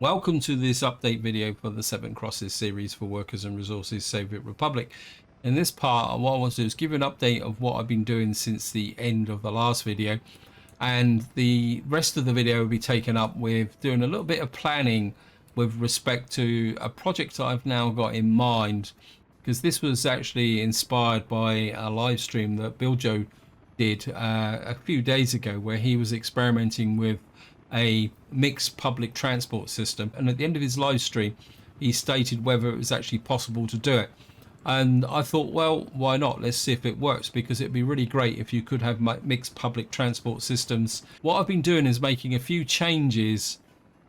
Welcome to this update video for the Seven Crosses series for Workers and Resources Soviet Republic. In this part, what I want to do is give you an update of what I've been doing since the end of the last video, and the rest of the video will be taken up with doing a little bit of planning with respect to a project that I've now got in mind, because this was actually inspired by a live stream that Bill Joe did a few days ago, where he was experimenting with a mixed public transport system, and at the end of his live stream he stated whether it was actually possible to do it. And I thought, well, why not? Let's see if it works, because it'd be really great if you could have mixed public transport systems. What I've been doing is making a few changes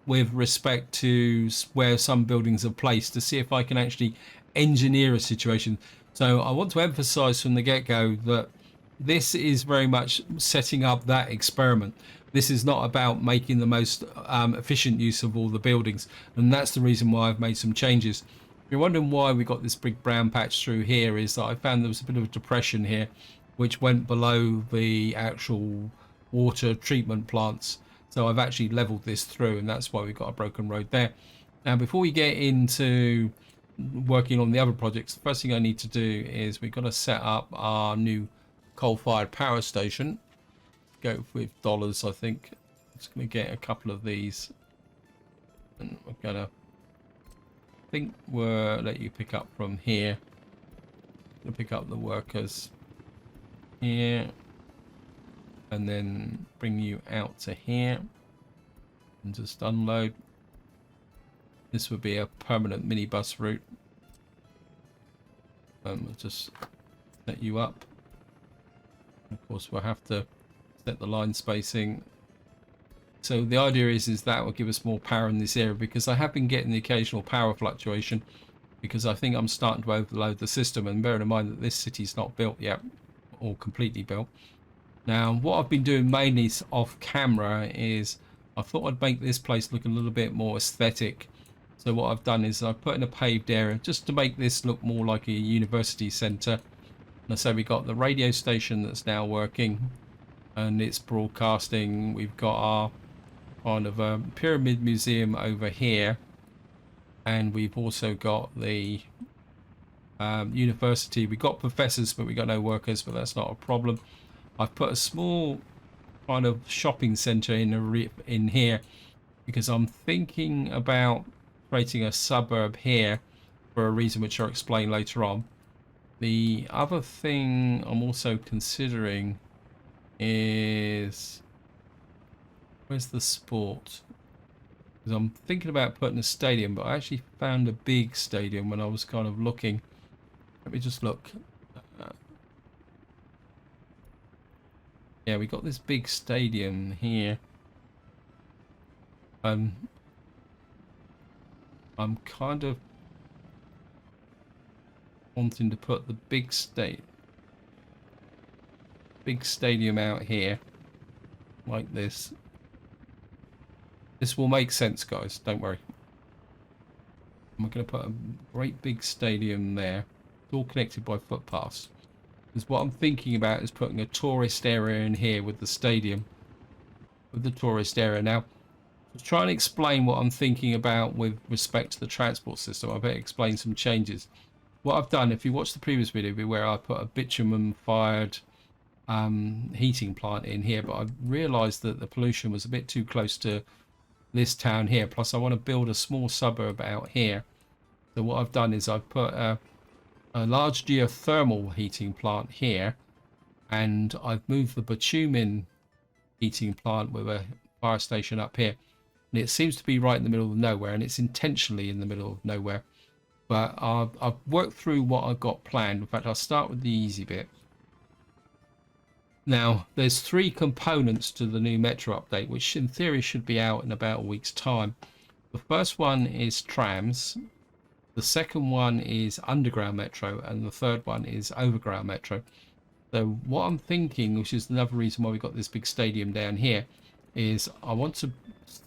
with respect to where some buildings are placed to see if I can actually engineer a situation. So I want to emphasize from the get-go that this is very much setting up that experiment. This is not about making the most efficient use of all the buildings, and that's the reason why I've made some changes. If you're wondering why we got this big brown patch through here, is that I found there was a bit of a depression here which went below the actual water treatment plants, so I've actually leveled this through, and that's why we've got a broken road there. Now, before we get into working on the other projects, the first thing I need to do is we've got to set up our new coal-fired power station. Go with dollars, I think. Just going to get a couple of these, and we're gonna, I think we'll let you pick up from here. Gonna pick up the workers here, and then bring you out to here and just unload. This would be a permanent minibus route, and we'll just set you up. Of course, we'll have to set the line spacing. So the idea is that will give us more power in this area, because I have been getting the occasional power fluctuation, because I think I'm starting to overload the system. And bearing in mind that this city's not built yet, or completely built. Now, what I've been doing mainly off camera is I thought I'd make this place look a little bit more aesthetic. So what I've done is I've put in a paved area just to make this look more like a university centre. And so we got the radio station that's now working, and it's broadcasting. We've got our kind of pyramid museum over here, and we've also got the university. We got professors, but we got no workers, but that's not a problem. I've put a small kind of shopping center in here, because I'm thinking about creating a suburb here for a reason which I'll explain later on. The other thing I'm also considering is, where's the sport? Because I'm thinking about putting a stadium, but I actually found a big stadium when I was kind of looking. Let me just look. Yeah, we got this big stadium here. I'm kind of wanting to put the big stadium out here like this. This will make sense, guys, don't worry. I'm going to put a great big stadium there. It's all connected by footpaths. Because what I'm thinking about is putting a tourist area in here with the stadium, with the tourist area. Now, to try and explain what I'm thinking about with respect to the transport system, I better explain some changes. What I've done, if you watch the previous video, be where I put a bitumen-fired heating plant in here, but I realised that the pollution was a bit too close to this town here. Plus, I want to build a small suburb out here. So what I've done is I've put a large geothermal heating plant here, and I've moved the bitumen heating plant with a fire station up here. And it seems to be right in the middle of nowhere, and it's intentionally in the middle of nowhere. But I've worked through what I've got planned. In fact, I'll start with the easy bit. Now, there's 3 components to the new metro update, which in theory should be out in about a week's time. The first one is trams. The second one is underground metro, and the third one is overground metro. So what I'm thinking, which is another reason why we got this big stadium down here, is I want to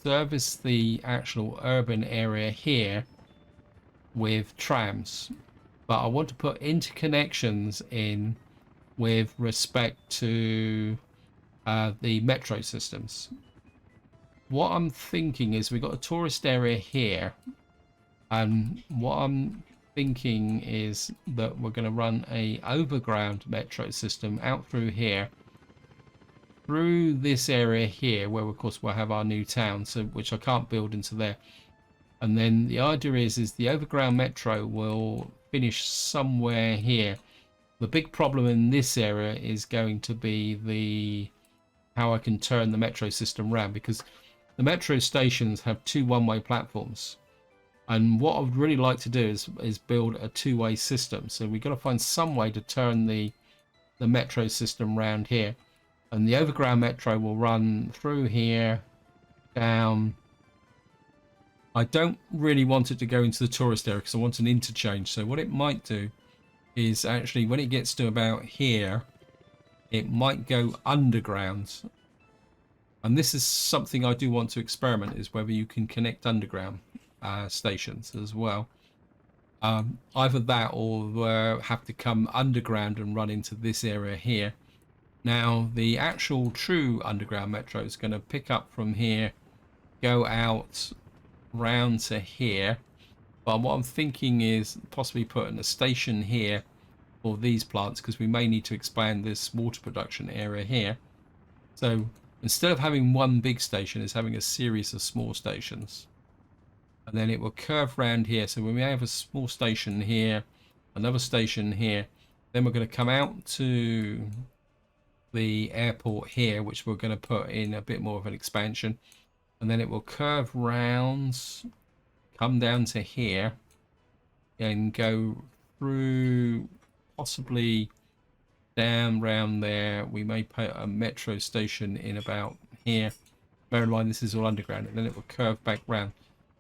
service the actual urban area here with trams, but I want to put interconnections in with respect to the metro systems. what I'm thinking is we've got a tourist area here, and what I'm thinking is that we're going to run a overground metro system out through here, through this area here, where of course we'll have our new town, so which I can't build into there. And then the idea is the overground metro will finish somewhere here. The big problem in this area is going to be the how I can turn the metro system around, because the metro stations have two one-way platforms, and what I would really like to do is build a two-way system. So we've got to find some way to turn the metro system around here, and the overground metro will run through here, down. I don't really want it to go into the tourist area because I want an interchange. So what it might do is actually, when it gets to about here, it might go underground. And this is something I do want to experiment, is whether you can connect underground stations as well. Either that, or have to come underground and run into this area here. Now, the actual true underground metro is going to pick up from here, go out round to here. But what I'm thinking is possibly putting a station here for these plants, because we may need to expand this water production area here. So instead of having one big station, it's having a series of small stations. And then it will curve round here. So we may have a small station here, another station here. Then we're going to come out to the airport here, which we're going to put in a bit more of an expansion. And then it will curve round, come down to here, and go through, possibly down round there. We may put a metro station in about here. Bear in mind this is all underground, and then it will curve back round.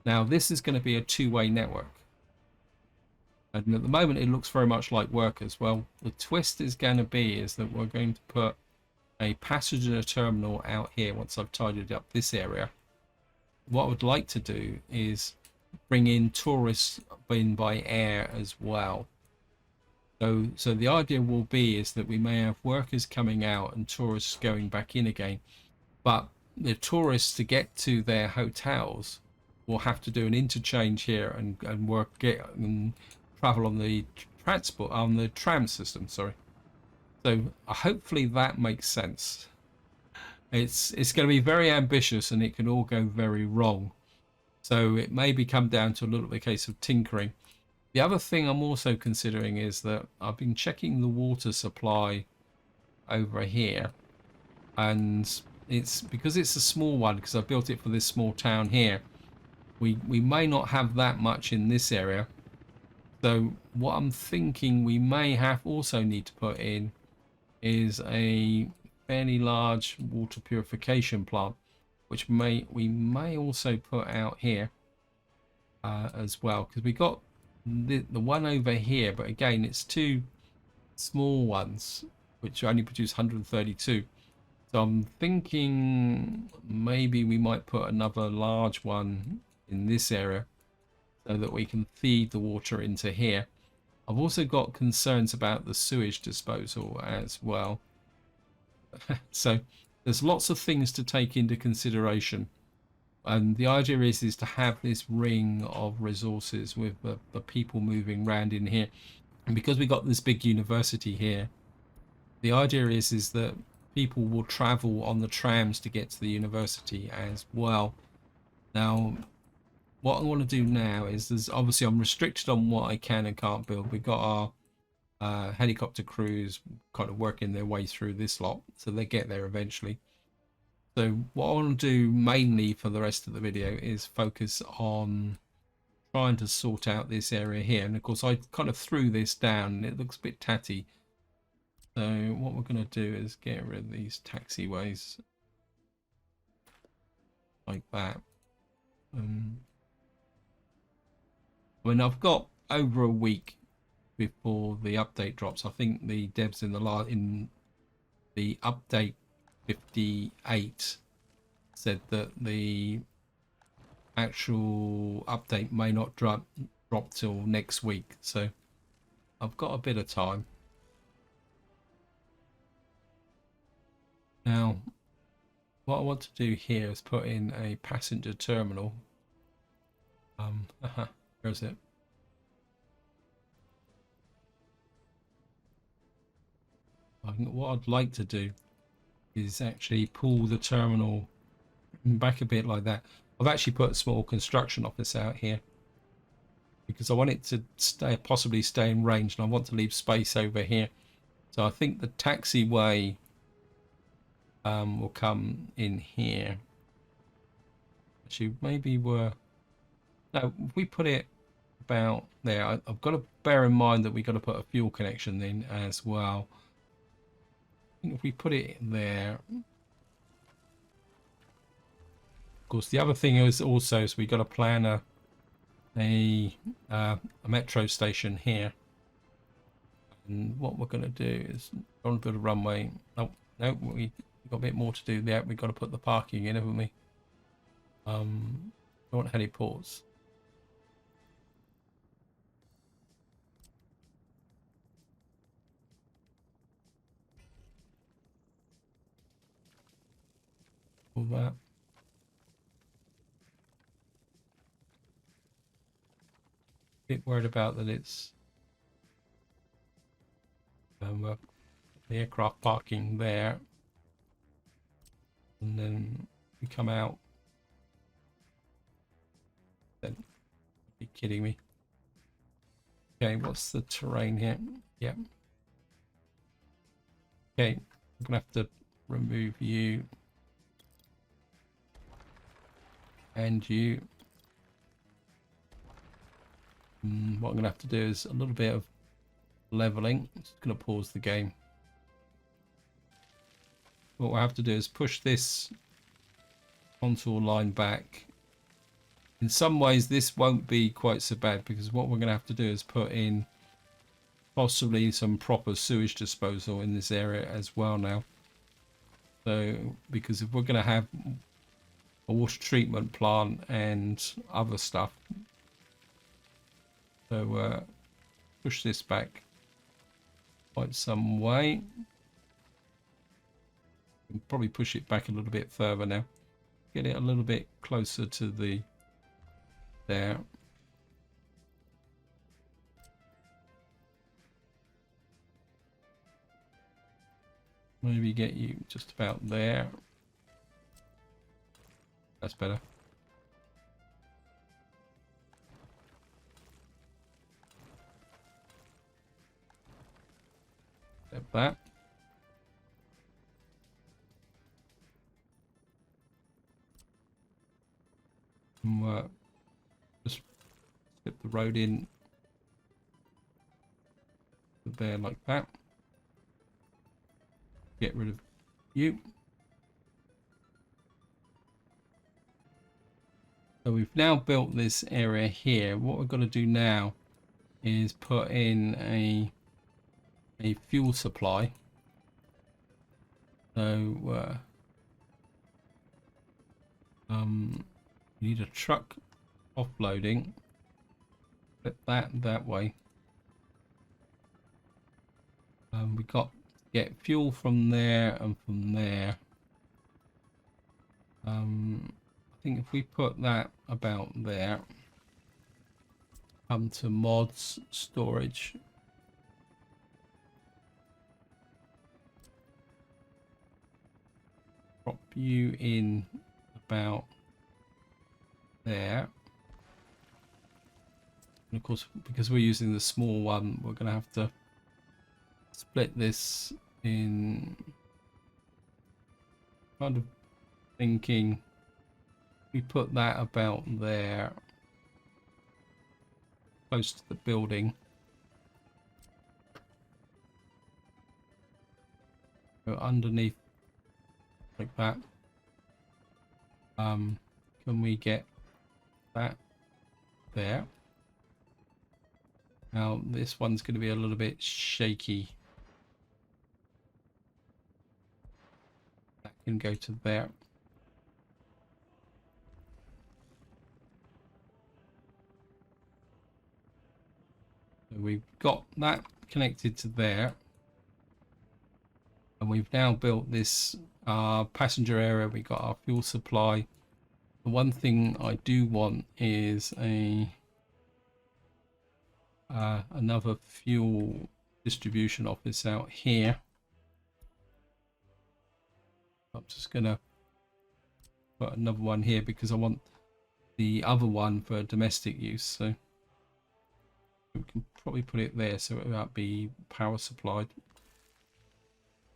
Now this is going to be a two-way network, and at the moment it looks very much like workers. Well, the twist is going to be is that we're going to put a passenger terminal out here once I've tidied up this area. What I would like to do is bring in tourists in by air as well. So the idea will be is that we may have workers coming out and tourists going back in again, but the tourists, to get to their hotels, will have to do an interchange here and travel on the tram system. Sorry. So hopefully that makes sense. It's going to be very ambitious, and it can all go very wrong. So it may come down to a little bit of a case of tinkering. The other thing I'm also considering is that I've been checking the water supply over here, and it's because it's a small one, because I built it for this small town here. We may not have that much in this area. So what I'm thinking we may also need to put in is a fairly large water purification plant, which we may also put out here as well, because we got the one over here, but again it's two small ones which only produce 132. So I'm thinking maybe we might put another large one in this area so that we can feed the water into here. I've also got concerns about the sewage disposal as well. So there's lots of things to take into consideration, and the idea is to have this ring of resources with the people moving around in here. And because we got this big university here, the idea is that people will travel on the trams to get to the university as well. Now what I want to do now is, obviously I'm restricted on what I can and can't build. We've got our helicopter crews kind of working their way through this lot, so they get there eventually. So what I want to do mainly for the rest of the video is focus on trying to sort out this area here. And of course I kind of threw this down and it looks a bit tatty. So what we're going to do is get rid of these taxiways like that. I mean, I've got over a week before the update drops. I think the devs in the update 58 said that the actual update may not drop till next week, so I've got a bit of time. Now what I want to do here is put in a passenger terminal. Where is it? What I'd like to do is actually pull the terminal back a bit like that. I've actually put a small construction office out here because I want it to possibly stay in range, and I want to leave space over here. So I think the taxiway will come in here. Actually, maybe no, if we put it about there, I've got to bear in mind that we've got to put a fuel connection in as well. I think if we put it there, of course, the other thing is also is we got to plan a metro station here. And what we're going to do is on a bit of runway. Oh no, we've got a bit more to do there. We've got to put the parking in, haven't we? Don't want heliports. All that. Bit worried about that it's the aircraft parking there, and then we come out. Then you're kidding me. Okay, what's the terrain here? Yep. Okay, I'm gonna have to remove you and you. What I'm gonna have to do is a little bit of leveling. Just gonna pause the game. What we'll have to do is push this contour line back. In some ways this won't be quite so bad, because what we're gonna have to do is put in possibly some proper sewage disposal in this area as well now. So because if we're gonna have a water treatment plant and other stuff, so push this back quite some way. Probably push it back a little bit further now. Get it a little bit closer to the there. Maybe get you just about there. That's better. Like that. And just slip the road in there like that. Get rid of you. So we've now built this area here. What we're going to do now is put in a fuel supply. So we need a truck offloading. Put that way. We got to get fuel from there and from there. I think if we put that about there, come to mods, storage. Drop you in about there. And of course, because we're using the small one, we're going to have to split this in. Kind of thinking we put that about there, close to the building. Go underneath like that. Can we get that there? Now this one's going to be a little bit shaky. That can go to there. So we've got that connected to there. And we've now built this passenger area. We got our fuel supply. The one thing I do want is another fuel distribution office out here. I'm just gonna put another one here because I want the other one for domestic use. So we can probably put it there so it won't be power supplied.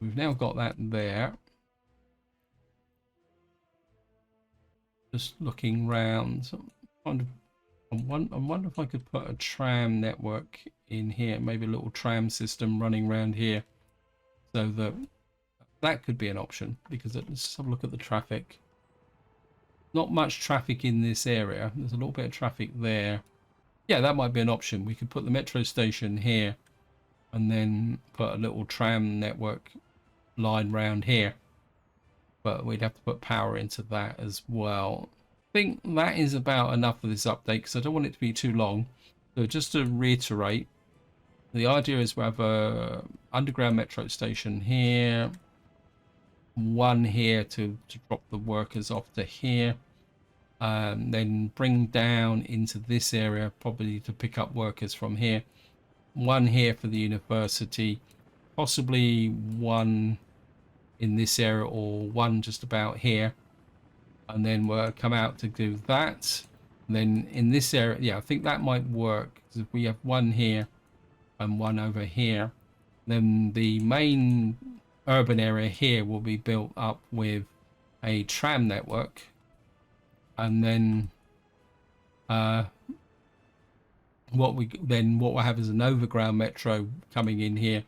We've now got that there. Just looking round, I wonder if I could put a tram network in here, maybe a little tram system running around here, so that could be an option. Because let's have a look at the traffic. Not much traffic in this area. There's a little bit of traffic there. Yeah, that might be an option. We could put the metro station here and then put a little tram network line round here, but we'd have to put power into that as well. I think that is about enough for this update because I don't want it to be too long. So just to reiterate, the idea is we have a underground metro station here, one here to drop the workers off to here, then bring down into this area probably to pick up workers from here, one here for the university, possibly one in this area or one just about here, and then we'll come out to do that. And then in this area, yeah, I think that might work because if we have one here and one over here, then the main urban area here will be built up with a tram network, and then what we'll have is an overground metro coming in here,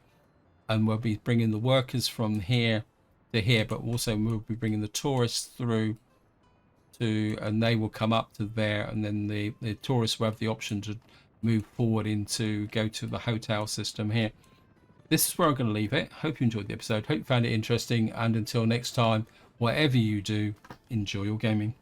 and we'll be bringing the workers from here to here, but also we'll be bringing the tourists through to, and they will come up to there, and then the tourists will have the option to move forward go to the hotel system here. This is where I'm going to leave it. Hope you enjoyed the episode. Hope you found it interesting, and until next time, whatever you do, enjoy your gaming.